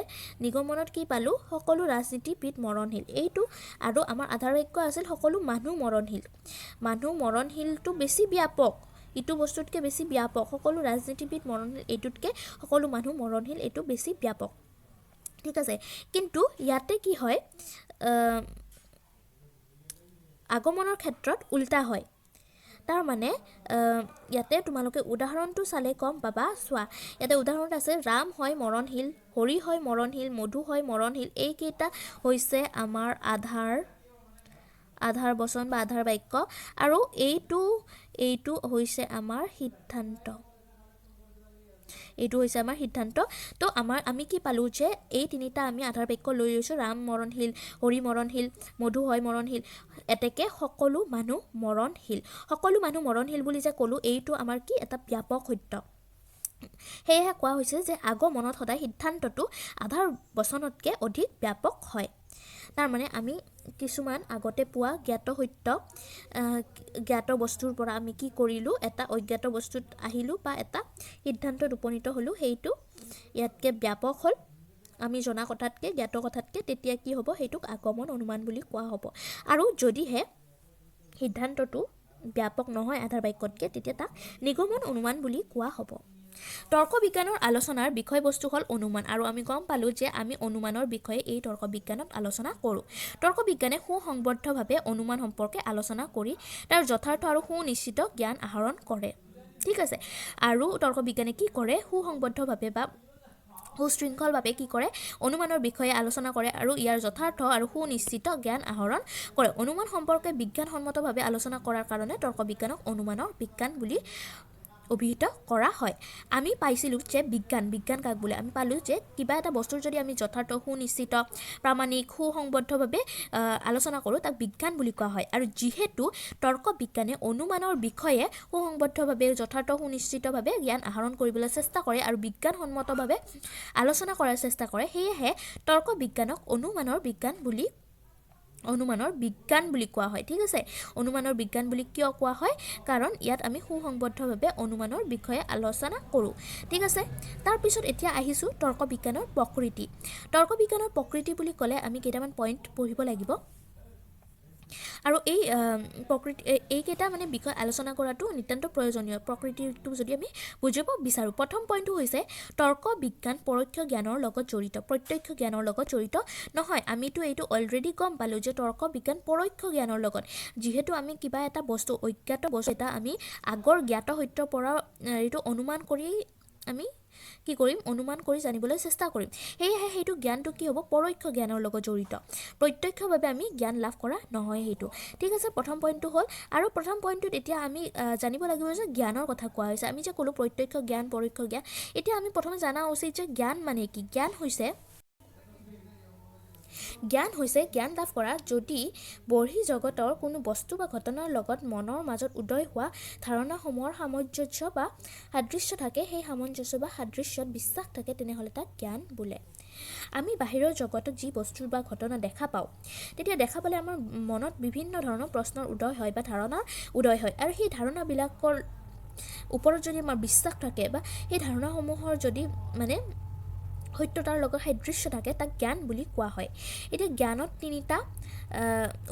নিগমনত কি পালোঁ, সকলো ৰাজনীতিবিদ মৰণশীল, এইটো, আৰু আমাৰ আধাৰ বাক্য আছিল সকলো মানুহ মৰণশীল। মানুহ মৰণশীলটো বেছি ব্যাপক, ইটো বস্তুতকৈ বেছি ব্যাপক। সকলো ৰাজনীতিবিদ মৰণশীল এইটোতকৈ সকলো মানুহ মৰণশীল এইটো বেছি ব্যাপক। ঠিক আছে, কিন্তু ইয়াতে কি হয়, আগমনৰ ক্ষেত্ৰত উল্টা হয়। তাৰ মানে ইয়াতে তোমালোকে উদাহৰণটো চালে গম পাবা। চোৱা, ইয়াতে উদাহৰণত আছে ৰাম হয় মৰণশীল, হৰি হয় মৰণশীল, মধু হয় মৰণশীল। এইকেইটা হৈছে আমাৰ আধাৰ বচন বা আধাৰ বাক্য, আৰু এইটো হৈছে আমাৰ সিদ্ধান্ত, এইটো হৈছে আমাৰ সিদ্ধান্ত। তো আমি কি পালোঁ যে এই তিনিটা আমি আধাৰ বাক্য লৈ লৈছোঁ, ৰাম মৰণশীল, হৰি মৰণশীল, মধু হয় মৰণশীল, এতেকে সকলো মানুহ মৰণশীল। সকলো মানুহ মৰণশীল বুলি যে ক'লোঁ, এইটো আমাৰ কি এটা ব্যাপক সত্য। সেয়েহে কোৱা হৈছে যে আগমনত সদায় সিদ্ধান্তটো আধাৰ বচনতকৈ অধিক ব্যাপক হয়। তাৰমানে আমি কিছুমান আগতে পোৱা জ্ঞাত বস্তুৰ পৰা আমি কি কৰিলোঁ, এটা অজ্ঞাত বস্তুত আহিলোঁ বা এটা সিদ্ধান্তত উপনীত হ'লোঁ, সেইটো ইয়াতকৈ ব্যাপক হ'ল, আমি জনা কথাতকৈ, জ্ঞাত কথাতকৈ। তেতিয়া কি হ'ব, সেইটোক আগমন অনুমান বুলি কোৱা হ'ব। আৰু যদিহে সিদ্ধান্তটো ব্যাপক নহয় আধাৰ বাক্যতকৈ, তেতিয়া তাক নিগমন অনুমান বুলি কোৱা হ'ব। তৰ্ক বিজ্ঞানৰ আলোচনাৰ বিষয়বস্তু হ'ল অনুমান, আৰু আমি গম পালোঁ যে আমি অনুমানৰ বিষয়ে এই তৰ্ক বিজ্ঞানত আলোচনা কৰোঁ। তৰ্ক বিজ্ঞানে সুসংবদ্ধভাৱে অনুমান সম্পৰ্কে আলোচনা কৰি তাৰ যথাৰ্থ আৰু সুনিশ্চিত জ্ঞান আহৰণ কৰে। ঠিক আছে, আৰু তৰ্ক বিজ্ঞানে কি কৰে, সুসংবদ্ধভাৱে বা সুশৃংখলভাৱে কি কৰে, অনুমানৰ বিষয়ে আলোচনা কৰে আৰু ইয়াৰ যথাৰ্থ আৰু সুনিশ্চিত জ্ঞান আহৰণ কৰে। অনুমান সম্পৰ্কে বিজ্ঞানসন্মতভাৱে আলোচনা কৰাৰ কাৰণে তৰ্ক বিজ্ঞানক অনুমানৰ বিজ্ঞান বুলি অভিহিত কৰা হয়। আমি পাইছিলোঁ যে বিজ্ঞান কাক বোলে, আমি পালোঁ যে কিবা এটা বস্তুৰ যদি আমি যথাৰ্থ, সুনিশ্চিত, প্ৰামাণিক, সুসংবদ্ধভাৱে আলোচনা কৰোঁ, তাক বিজ্ঞান বুলি কোৱা হয়। আৰু যিহেতু তৰ্ক বিজ্ঞানে অনুমানৰ বিষয়ে সুসংবদ্ধভাৱে, যথাৰ্থ, সুনিশ্চিতভাৱে জ্ঞান আহৰণ কৰিবলৈ চেষ্টা কৰে আৰু বিজ্ঞানসন্মতভাৱে আলোচনা কৰাৰ চেষ্টা কৰে, সেয়েহে তৰ্ক বিজ্ঞানক অনুমানৰ বিজ্ঞান বুলি কোৱা হয়। ঠিক আছে, অনুমানৰ বিজ্ঞান বুলি কিয় কোৱা হয়, কাৰণ ইয়াত আমি সুসংবদ্ধভাৱে অনুমানৰ বিষয়ে আলোচনা কৰোঁ। ঠিক আছে, তাৰপিছত এতিয়া আহিছোঁ তৰ্ক বিজ্ঞানৰ প্ৰকৃতি। তৰ্ক বিজ্ঞানৰ প্ৰকৃতি বুলি ক'লে আমি কেইটামান পইণ্ট পঢ়িব লাগিব, আৰু এইকেইটা মানে বিষয় আলোচনা কৰাটো নিতান্ত প্ৰয়োজনীয়, প্ৰকৃতিটো যদি আমি বুজিব বিচাৰোঁ। প্ৰথম পইণ্টটো হৈছে তৰ্ক বিজ্ঞান পৰোক্ষ জ্ঞানৰ লগত জড়িত, প্ৰত্যক্ষ জ্ঞানৰ লগত জড়িত নহয়। আমিতো এইটো অলৰেডি গম পালোঁ যে তৰ্ক বিজ্ঞান পৰোক্ষ জ্ঞানৰ লগত, যিহেতু আমি কিবা এটা বস্তু, অজ্ঞাত বস্তু এটা আমি আগৰ জ্ঞাত সত্যৰ পৰা এইটো অনুমান কৰি আমি কি কৰিম অনুমান কৰি জানিবলৈ চেষ্টা কৰিম সেয়েহে সেইটো জ্ঞানটো কি হ'ব পৰোক্ষ জ্ঞানৰ লগত জড়িত প্ৰত্যক্ষভাৱে আমি জ্ঞান লাভ কৰা নহয় সেইটো ঠিক আছে প্ৰথম পইণ্টটো হ'ল আৰু প্ৰথম পইণ্টটোত এতিয়া আমি জানিব লাগিব যে জ্ঞানৰ কথা কোৱা হৈছে আমি যে ক'লোঁ প্ৰত্যক্ষ জ্ঞান পৰোক্ষ জ্ঞান এতিয়া আমি প্ৰথমে জানা উচিত যে জ্ঞান মানে কি জ্ঞান হৈছে জ্ঞান লাভ কৰা যদি বৰ্হি জগতৰ কোনো বস্তু বা ঘটনাৰ লগত মনৰ মাজত উদয় হোৱা ধাৰণাসমূহৰ সামঞ্জস্য বা সাদৃশ্য থাকে সেই সামঞ্জস্য বা সাদৃশ্যত বিশ্বাস থাকে তেনেহ'লে তাক জ্ঞান বোলে আমি বাহিৰৰ জগতত যি বস্তু বা ঘটনা দেখা পাওঁ তেতিয়া দেখা পালে আমাৰ মনত বিভিন্ন ধৰণৰ প্ৰশ্নৰ উদয় হয় বা ধাৰণাৰ উদয় হয় আৰু সেই ধাৰণাবিলাকৰ ওপৰত যদি আমাৰ বিশ্বাস থাকে বা সেই ধাৰণাসমূহৰ যদি মানে সত্যতাৰ লগত সাদৃশ্য থাকে তাক জ্ঞান বুলি কোৱা হয় এতিয়া জ্ঞানত তিনিটা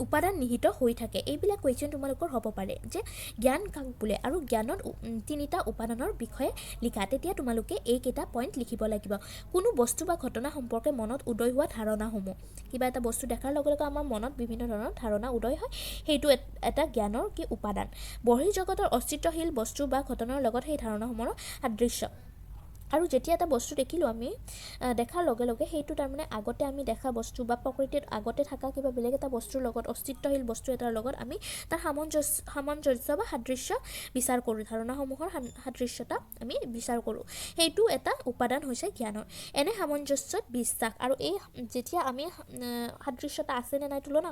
উপাদান নিহিত হৈ থাকে এইবিলাক কুৱেশ্যন তোমালোকৰ হ'ব পাৰে যে জ্ঞান কাক বোলে আৰু জ্ঞানত তিনিটা উপাদানৰ বিষয়ে লিখা তেতিয়া তোমালোকে এইকেইটা পইণ্ট লিখিব লাগিব কোনো বস্তু বা ঘটনা সম্পৰ্কে মনত উদয় হোৱা ধাৰণাসমূহ কিবা এটা বস্তু দেখাৰ লগে লগে আমাৰ মনত বিভিন্ন ধৰণৰ ধাৰণা উদয় হয় সেইটো এটা জ্ঞানৰ কি উপাদান বহিৰ্জগতৰ অস্তিত্বশীল বস্তু বা ঘটনাৰ লগত সেই ধাৰণাসমূহৰ সাদৃশ্য আৰু যেতিয়া এটা বস্তু দেখিলোঁ আমি দেখাৰ লগে লগে সেইটো তাৰমানে আগতে আমি দেখা বস্তু বা প্ৰকৃতিত আগতে থকা কিবা বেলেগ এটা বস্তুৰ লগত অস্তিত্বশীল বস্তু এটাৰ লগত আমি তাৰ সামঞ্জস্য বা সাদৃশ্য বিচাৰ কৰোঁ ধাৰণাসমূহৰ সাদৃশ্যতা আমি বিচাৰ কৰোঁ সেইটো এটা উপাদান হৈছে জ্ঞানৰ এনে সামঞ্জস্যত বিশ্বাস আৰু এই যেতিয়া আমি সাদৃশ্যতা আছে নে নাই তুলনা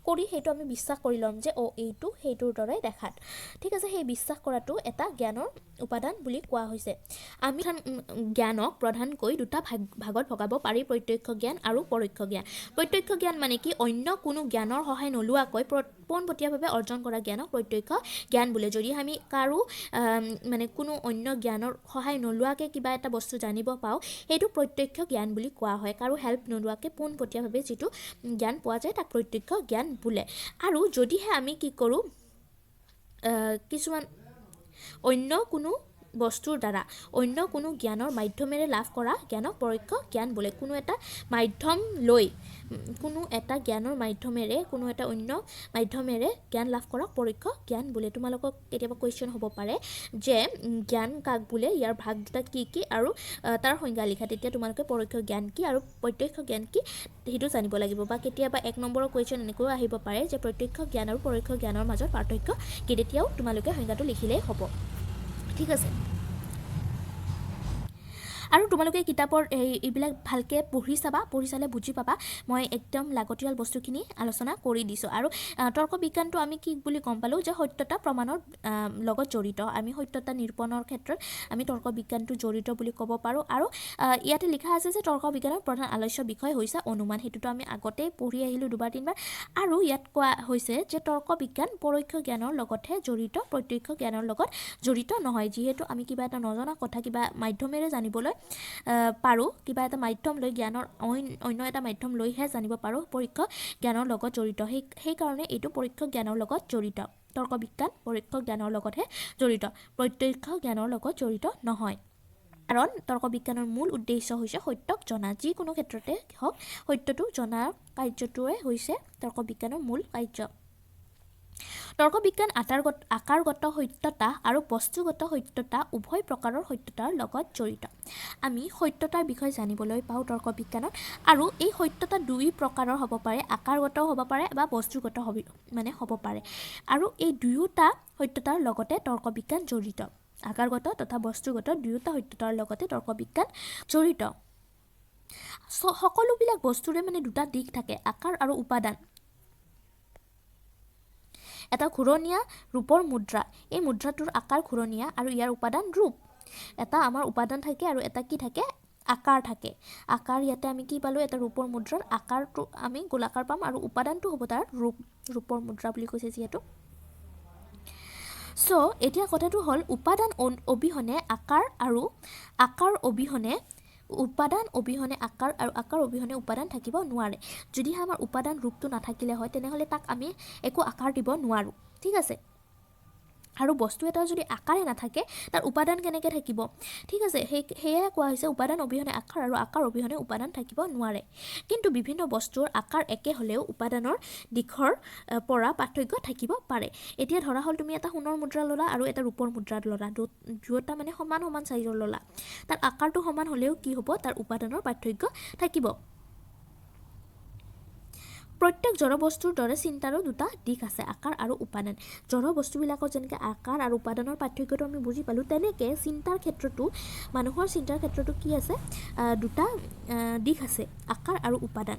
কৰি সেইটো আমি বিশ্বাস কৰি ল'ম যে এইটো সেইটোৰ দৰে দেখাত ঠিক আছে সেই বিশ্বাস কৰাটো এটা জ্ঞানৰ উপাদান বুলি কোৱা হৈছে আমি জ্ঞানক প্ৰধানকৈ দুটা ভাগত ভগাব পাৰি প্ৰত্যক্ষ জ্ঞান আৰু পৰোক্ষ জ্ঞান প্ৰত্যক্ষ জ্ঞান মানে কি অন্য কোনো জ্ঞানৰ সহায় নোলোৱাকৈ পোনপটীয়াভাৱে অৰ্জন কৰা জ্ঞানক প্ৰত্যক্ষ জ্ঞান বোলে যদি আমি কাৰো মানে কোনো অন্য জ্ঞানৰ সহায় নোলোৱাকৈ কিবা এটা বস্তু জানিব পাওঁ সেইটো প্ৰত্যক্ষ জ্ঞান বুলি কোৱা হয় কাৰো হেল্প নোলোৱাকৈ পোনপটীয়াভাৱে যিটো জ্ঞান পোৱা যায় তাক প্ৰত্যক্ষ জ্ঞান বোলে আৰু যদিহে আমি কি কৰোঁ কিছুমান অন্য কোনো বস্তুৰ দ্বাৰা অন্য কোনো জ্ঞানৰ মাধ্যমেৰে লাভ কৰা জ্ঞানক পৰোক্ষ জ্ঞান বোলে কোনো এটা মাধ্যম লৈ কোনো এটা জ্ঞানৰ মাধ্যমেৰে কোনো এটা অন্য মাধ্যমেৰে জ্ঞান লাভ কৰা পৰোক্ষ জ্ঞান বোলে তোমালোকক কেতিয়াবা কুৱেশ্যন হ'ব পাৰে যে জ্ঞান কাক বোলে ইয়াৰ ভাগ দুটা কি আৰু তাৰ সংজ্ঞা লিখা তেতিয়া তোমালোকে পৰোক্ষ জ্ঞান কি আৰু প্ৰত্যক্ষ জ্ঞান কি সেইটো জানিব লাগিব বা কেতিয়াবা 1 নম্বৰৰ কুৱেশ্যন এনেকৈও আহিব পাৰে যে প্ৰত্যক্ষ জ্ঞান আৰু পৰোক্ষ জ্ঞানৰ মাজত পাৰ্থক্য কি তেতিয়াও তোমালোকে সংজ্ঞাটো লিখিলেই হ'ব ঠিক আছে আৰু তোমালোকে কিতাপৰ এইবিলাক ভালকৈ পঢ়ি চালে বুজি পাবা মই একদম লাগতিয়াল বস্তুখিনি আলোচনা কৰি দিছোঁ আৰু তৰ্ক বিজ্ঞানটো আমি কি বুলি গম পালোঁ যে সত্যতা প্ৰমাণৰ লগত জড়িত আমি সত্যতা নিৰূপণৰ ক্ষেত্ৰত আমি তৰ্ক বিজ্ঞানটো জড়িত বুলি ক'ব পাৰোঁ আৰু ইয়াতে লিখা আছে যে তৰ্ক বিজ্ঞানৰ প্ৰধান আলোচ্য বিষয় হৈছে অনুমান সেইটোতো আমি আগতেই পঢ়ি আহিলোঁ দুবাৰ তিনিবাৰ আৰু ইয়াত কোৱা হৈছে যে তৰ্ক বিজ্ঞান পৰোক্ষ জ্ঞানৰ লগতহে জড়িত প্ৰত্যক্ষ জ্ঞানৰ লগত জড়িত নহয় যিহেতু আমি কিবা এটা নজনা কথা কিবা মাধ্যমেৰে জানিবলৈ পাৰোঁ কিবা এটা মাধ্যম লৈ জ্ঞানৰ অন্য এটা মাধ্যম লৈহে জানিব পাৰোঁ পৰোক্ষ জ্ঞানৰ লগত জড়িত সেইকাৰণে এইটো পৰোক্ষ জ্ঞানৰ লগত জড়িত তৰ্ক বিজ্ঞান পৰোক্ষ জ্ঞানৰ লগতহে জড়িত প্ৰত্যক্ষ জ্ঞানৰ লগত জড়িত নহয় কাৰণ তৰ্ক বিজ্ঞানৰ মূল উদ্দেশ্য হৈছে সত্যক জনা যিকোনো ক্ষেত্ৰতে হওক সত্যটো জনাৰ কাৰ্যটোৱে হৈছে তৰ্ক বিজ্ঞানৰ মূল কাৰ্য তৰ্ক বিজ্ঞান আকাৰগত সত্যতা আৰু বস্তুগত সত্যতা উভয় প্ৰকাৰৰ সত্যতাৰ লগত জড়িত আমি সত্যতাৰ বিষয়ে জানিবলৈ পাওঁ তৰ্ক বিজ্ঞানত আৰু এই সত্যতা দুই প্ৰকাৰৰ হ'ব পাৰে আকাৰগতও হ'ব পাৰে বা বস্তুগত হ'ব পাৰে আৰু এই দুয়োটা সত্যতাৰ লগতে তৰ্ক বিজ্ঞান জড়িত আকাৰগত তথা বস্তুগত দুয়োটা সত্যতাৰ লগতে তৰ্ক বিজ্ঞান জড়িত সকলোবিলাক বস্তুৰে দুটা দিশ থাকে আকাৰ আৰু উপাদান এটা ঘূৰণীয়া ৰূপৰ মুদ্ৰা এই মুদ্ৰাটোৰ আকাৰ ঘূৰণীয়া আৰু ইয়াৰ উপাদান ৰূপ এটা আমাৰ উপাদান থাকে আৰু এটা কি থাকে আকাৰ থাকে আকাৰ ইয়াতে আমি কি পালোঁ এটা ৰূপৰ মুদ্ৰাৰ আকাৰটো আমি গোলাকাৰ পাম আৰু উপাদানটো হ'ব তাৰ ৰূপৰ মুদ্ৰা বুলি কৈছে যিহেতু এতিয়া কথাটো হ'ল উপাদান অবিহনে আকাৰ আৰু আকাৰ অবিহনে উপাদান অবিহনে আকাৰ আৰু আকাৰ অবিহনে উপাদান থাকিব নোৱাৰে যদিহে আমাৰ উপাদান ৰূপটো নাথাকিলে হয় তেনেহ'লে তাক আমি একো আকাৰ দিব নোৱাৰোঁ ঠিক আছে আৰু বস্তু এটা যদি আকাৰে নাথাকে তাৰ উপাদান কেনেকৈ থাকিব ঠিক আছে সেয়াই কোৱা হৈছে উপাদান অবিহনে আকাৰ আৰু আকাৰ অবিহনে উপাদান থাকিব নোৱাৰে কিন্তু বিভিন্ন বস্তুৰ আকাৰ একে হ'লেও উপাদানৰ দিশৰ পৰা পাৰ্থক্য থাকিব পাৰে এতিয়া ধৰা হ'ল তুমি এটা সোণৰ মুদ্ৰা ল'লা আৰু এটা ৰূপৰ মুদ্ৰা ল'লা দুয়োটা মানে সমান সমান সাইজৰ ল'লা তাৰ আকাৰটো সমান হ'লেও কি হ'ব তাৰ উপাদানৰ পাৰ্থক্য থাকিব প্ৰত্যেক জড় বস্তুৰ দৰে চিন্তাৰো দুটা দিশ আছে আকাৰ আৰু উপাদান জড় বস্তুবিলাকৰ যেনেকৈ আকাৰ আৰু উপাদানৰ পাৰ্থক্যটো আমি বুজি পালোঁ তেনেকৈ চিন্তাৰ ক্ষেত্ৰতো মানুহৰ চিন্তাৰ ক্ষেত্ৰতো কি আছে দুটা দিশ আছে আকাৰ আৰু উপাদান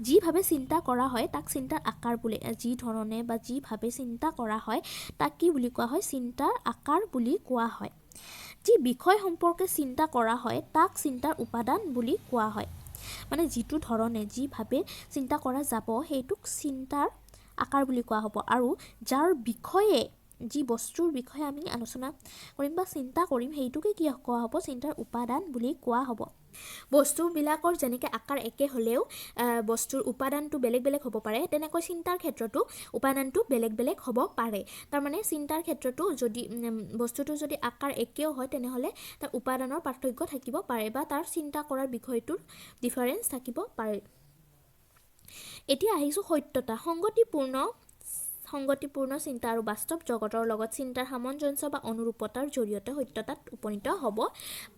যিভাৱে চিন্তা কৰা হয় তাক চিন্তাৰ আকাৰ বোলে যি ধৰণে বা যিভাৱে চিন্তা কৰা হয় তাক কি বুলি কোৱা হয় চিন্তাৰ আকাৰ বুলি কোৱা হয় যি বিষয় সম্পৰ্কে চিন্তা কৰা হয় তাক চিন্তাৰ উপাদান বুলি কোৱা হয় মানে যিটো ধৰণে যিভাৱে চিন্তা কৰা যাব সেইটোক চিন্তাৰ আকাৰ বুলি কোৱা হ'ব আৰু যাৰ বিষয়ে যি বস্তুৰ বিষয়ে আমি আলোচনা কৰিম বা চিন্তা কৰিম সেইটোকে কি কোৱা হ'ব চিন্তাৰ উপাদান বুলি কোৱা হ'ব বস্তুবিলাকৰ যেনেকৈ আকাৰ একে হ'লেও বস্তুৰ উপাদানটো বেলেগ বেলেগ হ'ব পাৰে তেনেকৈ চিন্তাৰ ক্ষেত্ৰতো উপাদানটো বেলেগ বেলেগ হ'ব পাৰে তাৰমানে চিন্তাৰ ক্ষেত্ৰতো যদি বস্তুটো যদি আকাৰ একেও হয় তেনেহ'লে তাৰ উপাদানৰ পাৰ্থক্য থাকিব পাৰে বা তাৰ চিন্তা কৰাৰ বিষয়টোৰ ডিফাৰেঞ্চ থাকিব পাৰে এতিয়া আহিছোঁ সত্যতা সংগতিপূৰ্ণ চিন্তা আৰু বাস্তৱ জগতৰ লগত চিন্তাৰ সামঞ্জস্য বা অনুৰূপতাৰ জৰিয়তে সত্যতাত উপনীত হ'ব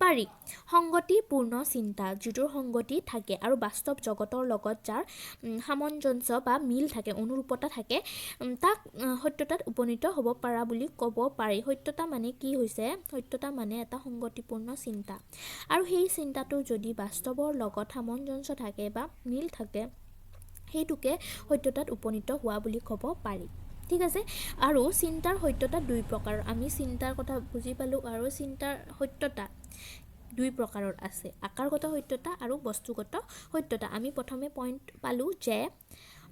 পাৰি সংগতিপূৰ্ণ চিন্তা যিটোৰ সংগতি থাকে আৰু বাস্তৱ জগতৰ লগত যাৰ সামঞ্জস্য বা মিল থাকে অনুৰূপতা থাকে তাক সত্যতাত উপনীত হ'ব পৰা বুলি ক'ব পাৰি সত্যতা মানে কি হৈছে সত্যতা মানে এটা সংগতিপূৰ্ণ চিন্তা আৰু সেই চিন্তাটো যদি বাস্তৱৰ লগত সামঞ্জস্য থাকে বা মিল থাকে সেইটোকে সত্যতাত উপনীত হোৱা বুলি ক'ব পাৰি ঠিক আছে আৰু চিন্তাৰ সত্যতা দুই প্ৰকাৰৰ আমি চিন্তাৰ কথা বুজি পালোঁ আৰু চিন্তাৰ সত্যতা দুই প্ৰকাৰৰ আছে আকাৰগত সত্যতা আৰু বস্তুগত সত্যতা আমি প্ৰথমে পইণ্ট পালোঁ যে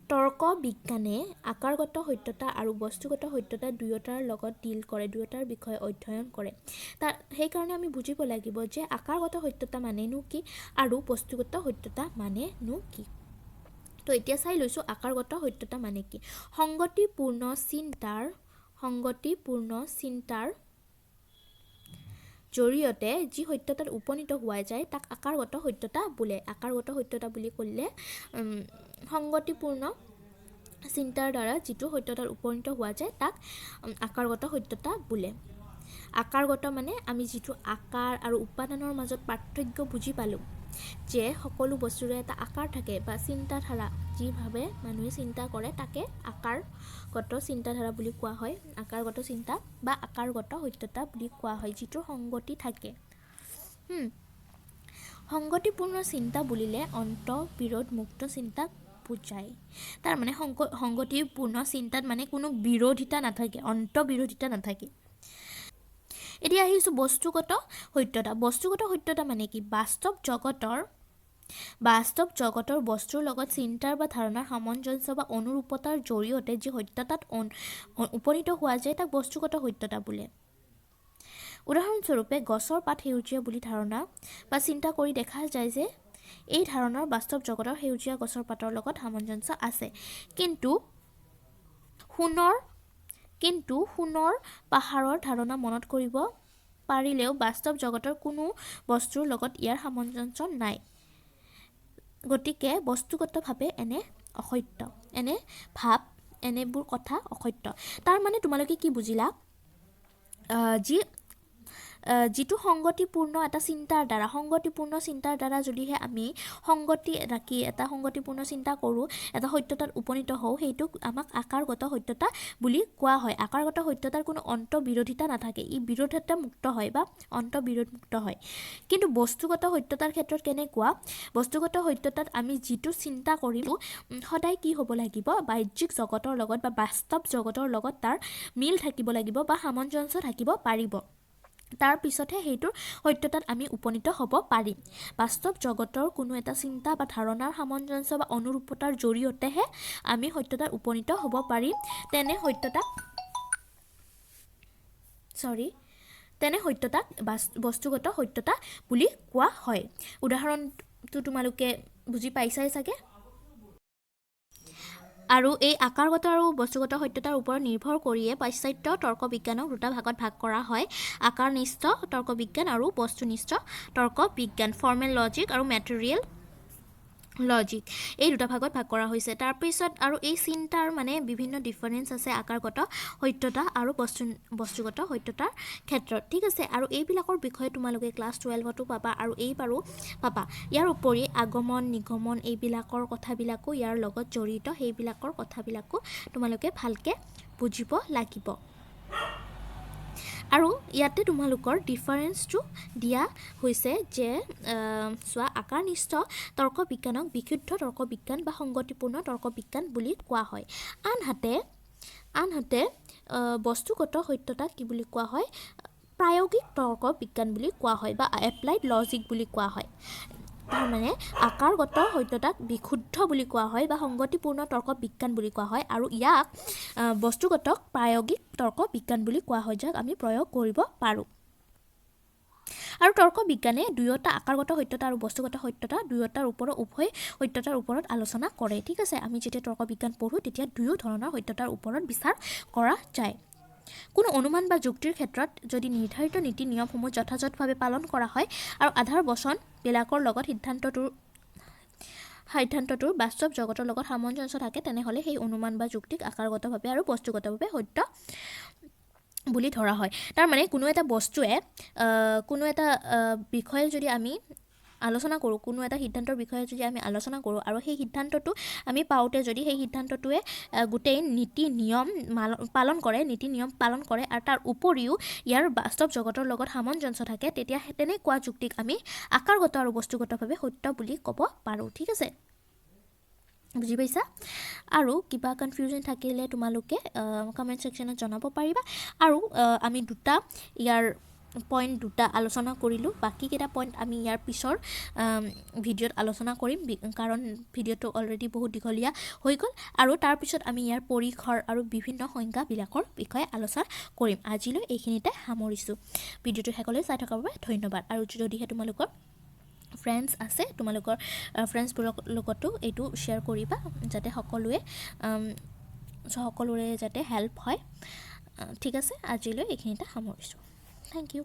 তৰ্ক বিজ্ঞানে আকাৰগত সত্যতা আৰু বস্তুগত সত্যতা দুয়োটাৰ লগত ডিল কৰে দুয়োটাৰ বিষয়ে অধ্যয়ন কৰে সেইকাৰণে আমি বুজিব লাগিব যে আকাৰগত সত্যতা মানেনো কি আৰু বস্তুগত সত্যতা মানেনো কি তো এতিয়া চাই লৈছোঁ আকাৰগত সত্যতা মানে কি সংগতিপূৰ্ণ চিন্তাৰ জৰিয়তে যি সত্যতাত উপনীত হোৱা যায় তাক আকাৰগত সত্যতা বোলে আকাৰগত সত্যতা বুলি ক'লে সংগতিপূৰ্ণ চিন্তাৰ দ্বাৰা যিটো সত্যতাত উপনীত হোৱা যায় তাক আকাৰগত সত্যতা বোলে আকাৰগত মানে আমি যিটো আকাৰ আৰু উপাদানৰ মাজত পাৰ্থক্য বুজি পালোঁ যে সকলো বস্তুৰে এটা আকাৰ থাকে বা চিন্তাধাৰা যিভাৱে মানুহে চিন্তা কৰে তাকে আকাৰগত চিন্তাধাৰা বুলি কোৱা হয় আকাৰগত চিন্তা বা আকাৰগত সত্যতা বুলি কোৱা হয় যিটোৰ সংগতি থাকে সংগতিপূৰ্ণ চিন্তা বুলিলে অন্তঃবিৰোধমুক্ত চিন্তাক বুজায় তাৰমানে সংগতিপূৰ্ণ চিন্তাত মানে কোনো বিৰোধিতা নাথাকে অন্তঃবিৰোধিতা নাথাকে এতিয়া আহিছোঁ বস্তুগত সত্যতা মানে কি বাস্তৱ জগতৰ বস্তুৰ লগত চিন্তাৰ বা ধাৰণাৰ সামঞ্জস্য বা অনুৰূপতাৰ জৰিয়তে যি সত্যতাত উপনীত হোৱা যায় তাক বস্তুগত সত্যতা বোলে উদাহৰণস্বৰূপে গছৰ পাত সেউজীয়া বুলি ধাৰণা বা চিন্তা কৰি দেখা যায় যে এই ধাৰণাৰ বাস্তৱ জগতৰ সেউজীয়া গছৰ পাতৰ লগত সামঞ্জস্য আছে কিন্তু সোণৰ পাহাৰৰ ধাৰণা মনত কৰিব পাৰিলেও বাস্তৱ জগতৰ কোনো বস্তুৰ লগত ইয়াৰ সামঞ্জস্য নাই গতিকে বস্তুগতভাৱে এনেবোৰ কথা অসত্য তাৰ মানে তোমালোকে কি বুজিলা যিটো সংগতিপূৰ্ণ এটা চিন্তাৰ দ্বাৰা যদিহে আমি সংগতি ৰাখি এটা সংগতিপূৰ্ণ চিন্তা কৰোঁ এটা সত্যতাত উপনীত হওঁ সেইটোক আমাক আকাৰগত সত্যতা বুলি কোৱা হয় আকাৰগত সত্যতাৰ কোনো অন্তঃবিৰোধিতা নাথাকে ই বিৰোধিতা মুক্ত হয় বা অন্তঃবিৰোধমুক্ত হয় কিন্তু বস্তুগত সত্যতাৰ ক্ষেত্ৰত কেনেকুৱা বস্তুগত সত্যতাত আমি যিটো চিন্তা কৰিলোঁ সদায় কি হ'ব লাগিব বাহ্যিক জগতৰ লগত বা বাস্তৱ জগতৰ লগত তাৰ মিল থাকিব লাগিব বা সামঞ্জস্য থাকিব পাৰিব তাৰ পিছতহে সেইটোৰ সত্যতাত আমি উপনীত হ'ব পাৰিম বাস্তৱ জগতৰ কোনো এটা চিন্তা বা ধাৰণাৰ সামঞ্জস্য বা অনুৰূপতাৰ জৰিয়তেহে আমি সত্যতাত উপনীত হ'ব পাৰিম তেনে সত্যতাক বস্তুগত সত্যতা বুলি কোৱা হয় উদাহৰণটো তোমালোকে বুজি পাইছাই চাগে আৰু এই আকাৰগত আৰু বস্তুগত সত্যতাৰ ওপৰত নিৰ্ভৰ কৰিয়ে পাশ্চাত্য তৰ্ক বিজ্ঞানক দুটা ভাগত ভাগ কৰা হয় আকাৰনিষ্ঠ তৰ্ক বিজ্ঞান আৰু বস্তুনিষ্ঠ তৰ্ক বিজ্ঞান ফৰ্মেল লজিক আৰু মেটেৰিয়েল লজিক এই দুটা ভাগত ভাগ কৰা হৈছে তাৰপিছত আৰু এই চিন্তাৰ মানে বিভিন্ন ডিফাৰেন্স আছে আকাৰগত সত্যতা আৰু বস্তুগত সত্যতাৰ ক্ষেত্ৰত ঠিক আছে আৰু এইবিলাকৰ বিষয়ে তোমালোকে ক্লাছ 12তো পাবা আৰু এইবাৰো পাবা ইয়াৰ উপৰি আগমন নিগমন এইবিলাকৰ কথাবিলাকো ইয়াৰ লগত জড়িত সেইবিলাকৰ কথাবিলাকো তোমালোকে ভালকৈ বুজিব লাগিব আৰু ইয়াতে তোমালোকৰ ডিফাৰেন্সটো দিয়া হৈছে যে চোৱা আকাৰনিষ্ঠ তৰ্ক বিজ্ঞানক বিশুদ্ধ তৰ্ক বিজ্ঞান বা সংগতিপূৰ্ণ তৰ্ক বিজ্ঞান বুলি কোৱা হয় আনহাতে বস্তুগত সত্যতা কি বুলি কোৱা হয় প্ৰায়োগিক তৰ্ক বিজ্ঞান বুলি কোৱা হয় বা এপ্লাইড লজিক বুলি কোৱা হয় তাৰমানে আকাৰগত সত্যতাক বিশুদ্ধ বুলি কোৱা হয় বা সংগতিপূৰ্ণ তৰ্ক বিজ্ঞান বুলি কোৱা হয় আৰু ইয়াক বস্তুগতক প্ৰায়োগিক তৰ্ক বিজ্ঞান বুলি কোৱা হয় যাক আমি প্ৰয়োগ কৰিব পাৰোঁ আৰু তৰ্ক বিজ্ঞানে দুয়োটা আকাৰগত সত্যতা আৰু বস্তুগত সত্যতা দুয়োটাৰ ওপৰত উভয় সত্যতাৰ ওপৰত আলোচনা কৰে ঠিক আছে আমি যেতিয়া তৰ্ক বিজ্ঞান পঢ়োঁ তেতিয়া দুয়ো ধৰণৰ সত্যতাৰ ওপৰত বিচাৰ কৰা যায় কোনো অনুমান বা যুক্তিৰ ক্ষেত্ৰত যদি নিৰ্ধাৰিত নীতি নিয়মসমূহ যথাযথভাৱে পালন কৰা হয় আৰু আধাৰ বচনবিলাকৰ লগত সিদ্ধান্তটোৰ বাস্তৱ জগতৰ লগত সামঞ্জস্য থাকে তেনেহ'লে সেই অনুমান বা যুক্তিক আকাৰগতভাৱে আৰু বস্তুগতভাৱে সত্য বুলি ধৰা হয় তাৰমানে কোনো এটা বস্তুৱে কোনো এটা বিষয়ে যদি আমি আলোচনা কৰোঁ কোনো এটা সিদ্ধান্তৰ বিষয়ে যদি আমি আলোচনা কৰোঁ আৰু সেই সিদ্ধান্তটো আমি পাওঁতে যদি সেই সিদ্ধান্তটোৱে গোটেই নীতি নিয়ম পালন কৰে আৰু তাৰ উপৰিও ইয়াৰ বাস্তৱ জগতৰ লগত সামঞ্জস্য থাকে তেতিয়া তেনেকুৱা যুক্তিক আমি আকাৰগত আৰু বস্তুগতভাৱে সত্য বুলি ক'ব পাৰোঁ ঠিক আছে বুজি পাইছা আৰু কিবা কনফিউজন থাকিলে তোমালোকে কমেণ্ট ছেকশ্যনত জনাব পাৰিবা আৰু আমি ইয়াৰ পইণ্ট দুটা আলোচনা কৰিলোঁ বাকীকেইটা পইণ্ট আমি ইয়াৰ পিছৰ ভিডিঅ'ত আলোচনা কৰিম কাৰণ ভিডিঅ'টো অলৰেডি বহুত দীঘলীয়া হৈ গ'ল আৰু তাৰপিছত আমি ইয়াৰ পৰিসৰ আৰু বিভিন্ন সংজ্ঞাবিলাকৰ বিষয়ে আলোচনা কৰিম আজিলৈ এইখিনিতে সামৰিছোঁ ভিডিঅ'টো শেষলৈ চাই থকাৰ বাবে ধন্যবাদ আৰু যদিহে তোমালোকৰ ফ্ৰেণ্ডছ আছে তোমালোকৰ ফ্ৰেণ্ডছবোৰৰ লগতো এইটো শ্বেয়াৰ কৰিবা যাতে সকলোৰে যাতে হেল্প হয় ঠিক আছে আজিলৈ এইখিনিতে সামৰিছোঁ থেংক ইউ